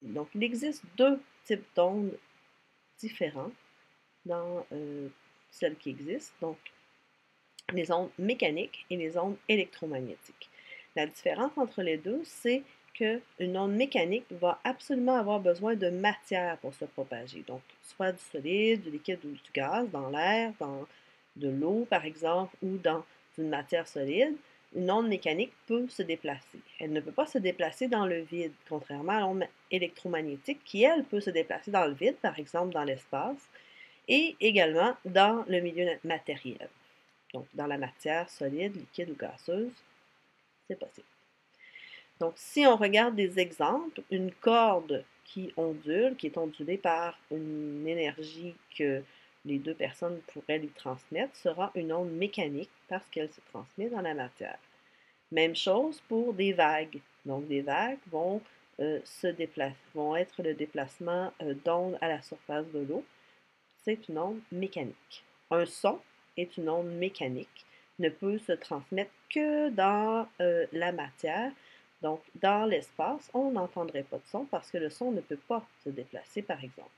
Donc, il existe deux types d'ondes différents dans celles qui existent. Donc, les ondes mécaniques et les ondes électromagnétiques. La différence entre les deux, c'est qu'une onde mécanique va absolument avoir besoin de matière pour se propager. Donc, soit du solide, du liquide ou du gaz, dans l'air, dans de l'eau, par exemple, ou dans une matière solide. Une onde mécanique peut se déplacer. Elle ne peut pas se déplacer dans le vide, contrairement à l'onde électromagnétique qui, elle, peut se déplacer dans le vide, par exemple dans l'espace, et également dans le milieu matériel. Donc, dans la matière solide, liquide ou gazeuse, c'est possible. Donc, si on regarde des exemples, une corde qui ondule, qui est ondulée par une énergie que les deux personnes pourraient lui transmettre, sera une onde mécanique parce qu'elle se transmet dans la matière. Même chose pour des vagues. Donc, des vagues vont être le déplacement d'ondes à la surface de l'eau. C'est une onde mécanique. Un son est une onde mécanique, ne peut se transmettre que dans la matière. Donc, dans l'espace, on n'entendrait pas de son parce que le son ne peut pas se déplacer, par exemple.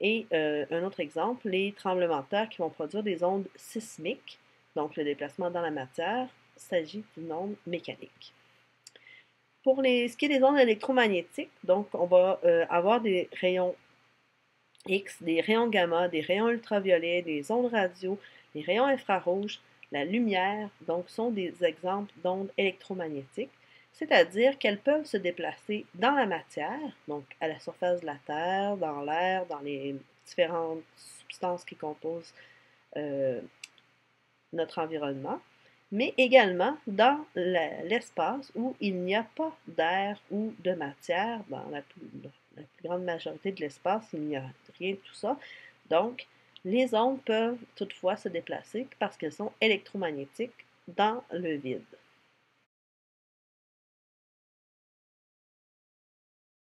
Et un autre exemple, les tremblements de terre qui vont produire des ondes sismiques, donc le déplacement dans la matière, s'agit d'une onde mécanique. Pour ce qui est des ondes électromagnétiques, donc on va avoir des rayons X, des rayons gamma, des rayons ultraviolets, des ondes radio, les rayons infrarouges, la lumière, donc sont des exemples d'ondes électromagnétiques, c'est-à-dire qu'elles peuvent se déplacer dans la matière, donc à la surface de la Terre, dans l'air, dans les différentes substances qui composent euh, notre environnement, mais également dans l'espace où il n'y a pas d'air ou de matière. Dans la plus grande majorité de l'espace, il n'y a rien de tout ça. Donc, les ondes peuvent toutefois se déplacer parce qu'elles sont électromagnétiques dans le vide.